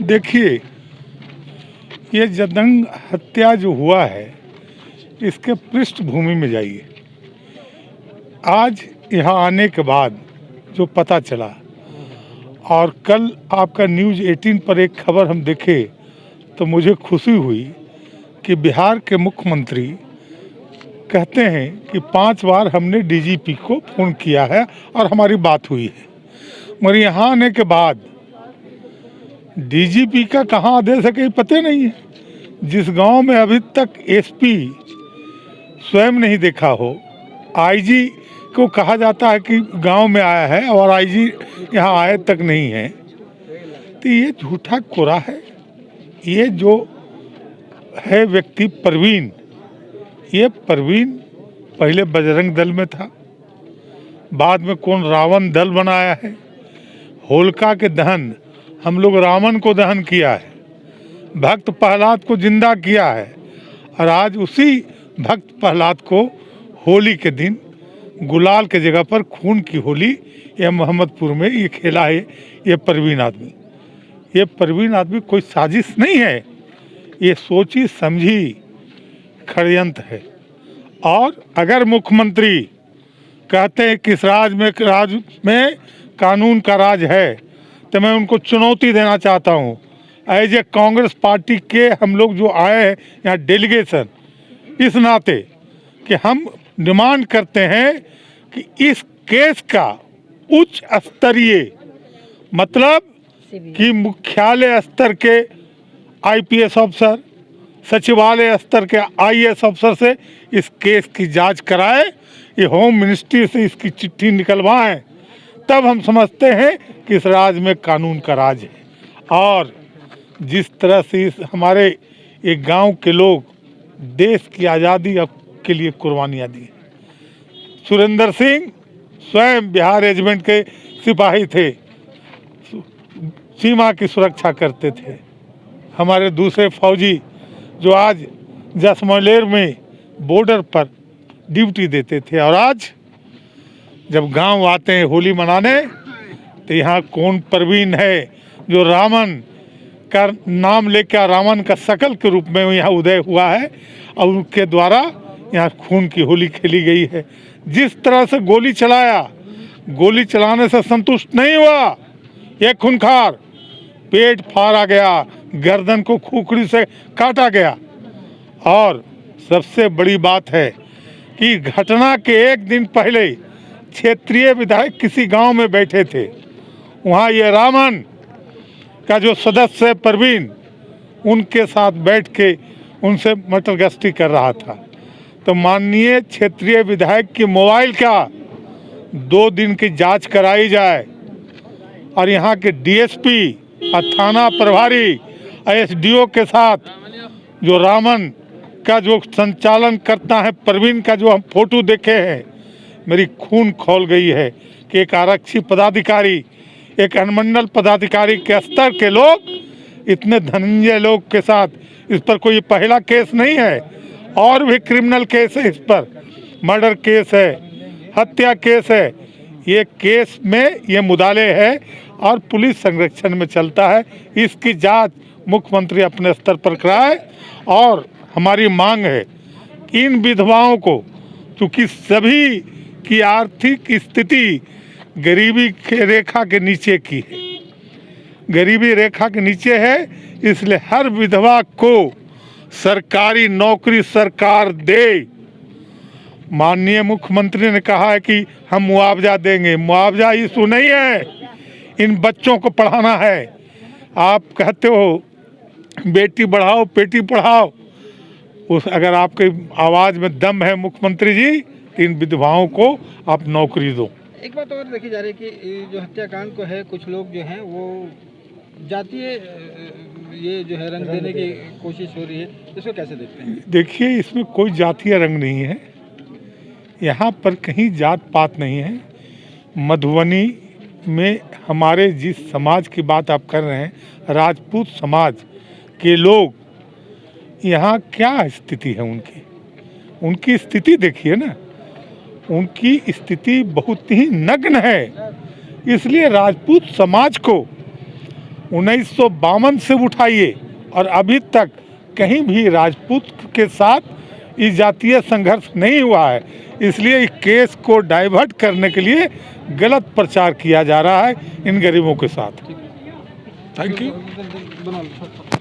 देखिए, ये जदंग हत्या जो हुआ है, इसके पृष्ठभूमि में जाइए। आज यहाँ आने के बाद जो पता चला और कल आपका न्यूज़ 18 पर एक खबर हम देखे तो मुझे खुशी हुई कि बिहार के मुख्यमंत्री कहते हैं कि 5 बार हमने डीजीपी को फ़ोन किया है और हमारी बात हुई है। मगर यहाँ आने के बाद डीजीपी का कहाँ आदेश है कहीं पता नहीं है। जिस गांव में अभी तक एसपी स्वयं नहीं देखा हो, आईजी को कहा जाता है कि गांव में आया है और आईजी यहाँ आए तक नहीं है, तो ये झूठा कोरा है। ये जो है व्यक्ति परवीन, ये परवीन पहले बजरंग दल में था, बाद में कौन रावण दल बनाया है। होलिका के दहन हम लोग रावण को दहन किया है, भक्त प्रहलाद को जिंदा किया है और आज उसी भक्त प्रहलाद को होली के दिन गुलाल के जगह पर खून की होली ये मोहम्मदपुर में ये खेला है। ये परवीन आदमी, ये परवीन आदमी कोई साजिश नहीं है, ये सोची समझी षड्यंत्र है। और अगर मुख्यमंत्री कहते हैं कि इस राज में कानून का राज है, तो मैं उनको चुनौती देना चाहता हूँ। एज ए कांग्रेस पार्टी के हम लोग जो आए हैं यहाँ डेलीगेशन, इस नाते कि हम डिमांड करते हैं कि इस केस का उच्च स्तरीय मतलब कि मुख्यालय स्तर के आईपीएस अफसर, सचिवालय स्तर के आईएएस अफसर से इस केस की जांच कराए, ये होम मिनिस्ट्री से इसकी चिट्ठी निकलवाएं, तब हम समझते हैं कि इस राज्य में कानून का राज है। और जिस तरह से इस हमारे एक गांव के लोग देश की आज़ादी के लिए कुर्बानियाँ दी। सुरेंद्र सिंह स्वयं बिहार रेजिमेंट के सिपाही थे, सीमा की सुरक्षा करते थे। हमारे दूसरे फौजी जो आज जसमलेर में बॉर्डर पर ड्यूटी देते थे, और आज जब गांव आते हैं होली मनाने तो यहाँ कौन परवीन है जो रावण का नाम लेकर रावण का शकल के रूप में यहाँ उदय हुआ है और उनके द्वारा यहाँ खून की होली खेली गई है। जिस तरह से गोली चलाया, गोली चलाने से संतुष्ट नहीं हुआ, ये खूंखार पेट फाड़ा गया, गर्दन को खुखड़ी से काटा गया। और सबसे बड़ी बात है कि घटना के एक दिन पहले क्षेत्रीय विधायक किसी गांव में बैठे थे, वहां ये रावण का जो सदस्य है परवीन, उनके साथ बैठ के उनसे मटर गश्ती कर रहा था। तो माननीय क्षेत्रीय विधायक के मोबाइल का 2 दिन की जांच कराई जाए और यहाँ के डीएसपी और थाना प्रभारी एसडीओ के साथ जो रावण का जो संचालन करता है परवीन का जो हम फोटो देखे हैं, मेरी खून खौल गई है कि एक आरक्षी पदाधिकारी, एक अनुमंडल पदाधिकारी के स्तर के लोग इतने धनंजय लोग के साथ, इस पर कोई पहला केस नहीं है, और भी क्रिमिनल केस है, इस पर मर्डर केस है, हत्या केस है। ये केस में ये मुदाले है और पुलिस संरक्षण में चलता है। इसकी जांच मुख्यमंत्री अपने स्तर पर कराए। और हमारी मांग है कि इन विधवाओं को, चूँकि सभी की आर्थिक स्थिति गरीबी के रेखा के नीचे की है, गरीबी रेखा के नीचे है, इसलिए हर विधवा को सरकारी नौकरी सरकार दे। माननीय मुख्यमंत्री ने कहा है कि हम मुआवजा देंगे, मुआवजा इशू नहीं है, इन बच्चों को पढ़ाना है। आप कहते हो बेटी बढ़ाओ बेटी पढ़ाओ, उस अगर आपके आवाज़ में दम है मुख्यमंत्री जी, तो इन विधवाओं को आप नौकरी दो। एक बात और देखी जा रही है कि जो हत्याकांड को है, कुछ लोग जो हैं वो जातीय ये जो है रंग देने की कोशिश हो रही है, इसको कैसे देखते हैं? देखिए, इसमें कोई जातीय रंग नहीं है, यहाँ पर कहीं जात पात नहीं है। मधुबनी में हमारे जिस समाज की बात आप कर रहे हैं, राजपूत समाज के लोग, यहाँ क्या स्थिति है उनकी स्थिति देखिए ना, उनकी स्थिति बहुत ही नग्न है। इसलिए राजपूत समाज को 1952 से उठाइए और अभी तक कहीं भी राजपूत के साथ इस जातीय संघर्ष नहीं हुआ है। इसलिए इस केस को डाइवर्ट करने के लिए गलत प्रचार किया जा रहा है इन गरीबों के साथ। Thank you. बना लो।